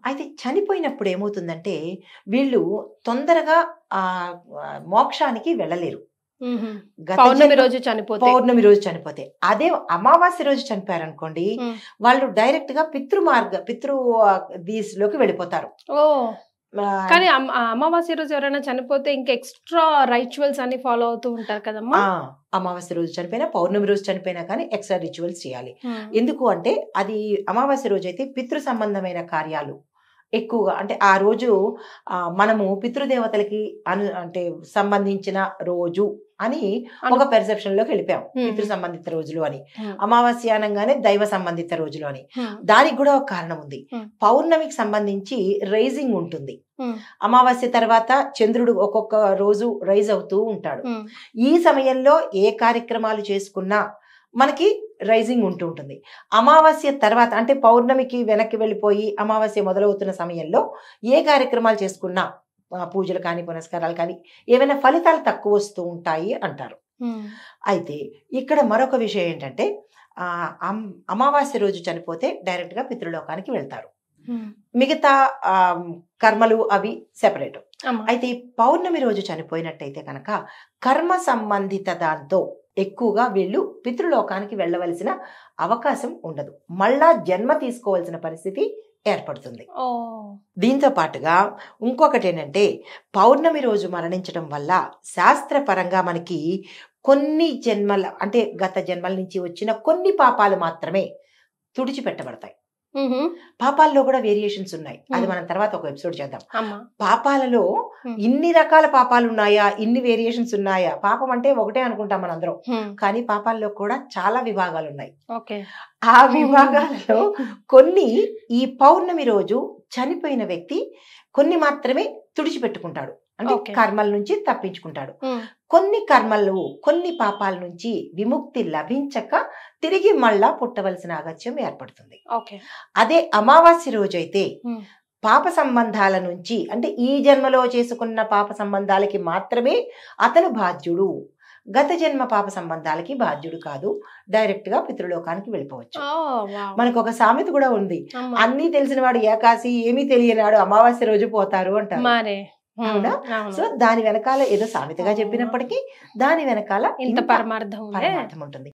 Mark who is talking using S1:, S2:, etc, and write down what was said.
S1: అయితే చనిపోయినప్పుడు ఏమవుతుందంటే వీళ్ళు తొందరగా ఆ మోక్షానికి వెళ్ళలేరు.
S2: పౌర్ణమి రోజు
S1: చనిపోతే అదే అమావాస్య రోజు చనిపోయారనుకోండి, వాళ్ళు డైరెక్ట్ గా పితృ దీస్లోకి వెళ్ళిపోతారు.
S2: కానీ అమావాస్య రోజు ఎవరైనా చనిపోతే ఇంకా ఎక్స్ట్రా రిచువల్స్ అన్ని ఫాలో అవుతూ ఉంటారు కదమ్మా.
S1: అమావాస్య రోజు చనిపోయినా పౌర్ణమి రోజు చనిపోయినా కానీ ఎక్స్ట్రా రిచువల్స్ చేయాలి. ఎందుకు అంటే అది అమావాస్య రోజు అయితే పితృ సంబంధమైన కార్యాలు ఎక్కువగా, అంటే ఆ రోజు మనము పితృదేవతలకి అంటే సంబంధించిన రోజు అని ఒక పెర్సెప్షన్ లోకి వెళ్ళిపోయాం. పితృ సంబంధిత రోజులు అని, అమావాస్య అనగానే దైవ సంబంధిత రోజులు అని. దానికి కూడా ఒక కారణం ఉంది. పౌర్ణమికి సంబంధించి రైజింగ్ ఉంటుంది. అమావాస్య తర్వాత చంద్రుడు ఒక్కొక్క రోజు రైజ్ అవుతూ ఉంటాడు. ఈ సమయంలో ఏ కార్యక్రమాలు చేసుకున్నా మనకి రైజింగ్ ఉంటూ ఉంటుంది. అమావాస్య తర్వాత అంటే పౌర్ణమికి వెనక్కి వెళ్ళిపోయి అమావాస్య మొదలవుతున్న సమయంలో ఏ కార్యక్రమాలు చేసుకున్నా, పూజలు కానీ పునస్కారాలు కానీ ఏమైనా ఫలితాలు తక్కువ వస్తూ ఉంటాయి అంటారు. అయితే ఇక్కడ మరొక విషయం ఏంటంటే అమావాస్య రోజు చనిపోతే డైరెక్ట్ గా పితృలోకానికి వెళ్తారు. మిగతా కర్మలు అవి సెపరేట్. అయితే పౌర్ణమి రోజు చనిపోయినట్టయితే కనుక కర్మ సంబంధిత దాంతో ఎక్కువగా వీళ్ళు పితృలోకానికి వెళ్ళవలసిన అవకాశం ఉండదు. మళ్ళా జన్మ తీసుకోవాల్సిన పరిస్థితి ఏర్పడుతుంది. దీంతో పాటుగా ఇంకొకటి ఏంటంటే పౌర్ణమి రోజు మరణించడం వల్ల శాస్త్రపరంగా మనకి కొన్ని జన్మల అంటే గత జన్మల నుంచి వచ్చిన కొన్ని పాపాలు మాత్రమే తుడిచిపెట్టబడతాయి. పాపాల్లో కూడా వేరియేషన్స్ ఉన్నాయి. అది మనం తర్వాత ఒక ఎపిసోడ్ చేద్దాం. పాపాలలో ఇన్ని రకాల పాపాలు ఉన్నాయా, ఇన్ని వేరియేషన్స్ ఉన్నాయా? పాపం అంటే ఒకటే అనుకుంటాం మనందరం, కానీ పాపాల్లో కూడా చాలా విభాగాలు ఉన్నాయి. ఆ విభాగాలలో కొన్ని ఈ పౌర్ణమి రోజు చనిపోయిన వ్యక్తి కొన్ని మాత్రమే తుడిచిపెట్టుకుంటాడు, అంటే కర్మల నుంచి తప్పించుకుంటాడు. కొన్ని కర్మలు, కొన్ని పాపాల నుంచి విముక్తి లభించక తిరిగి మళ్ళా పుట్టవలసిన అగత్యం ఏర్పడుతుంది. అదే అమావాస్య రోజు అయితే పాప సంబంధాల నుంచి, అంటే ఈ జన్మలో చేసుకున్న పాప సంబంధాలకి మాత్రమే అతను బాధ్యుడు, గత జన్మ పాప సంబంధాలకి బాధ్యుడు కాదు, డైరెక్ట్ గా పితృలోకానికి వెళ్ళిపోవచ్చు. మనకు ఒక సామెత కూడా ఉంది, అన్ని తెలిసిన వాడు ఏకాశి, ఏమీ తెలియనాడు అమావాస్య రోజు పోతారు అంటారు. అవునా? సో దాని వెనకాల ఏదో సామెతగా చెప్పినప్పటికీ దాని వెనకాల ఇంత పరమార్థం ఉంటుంది.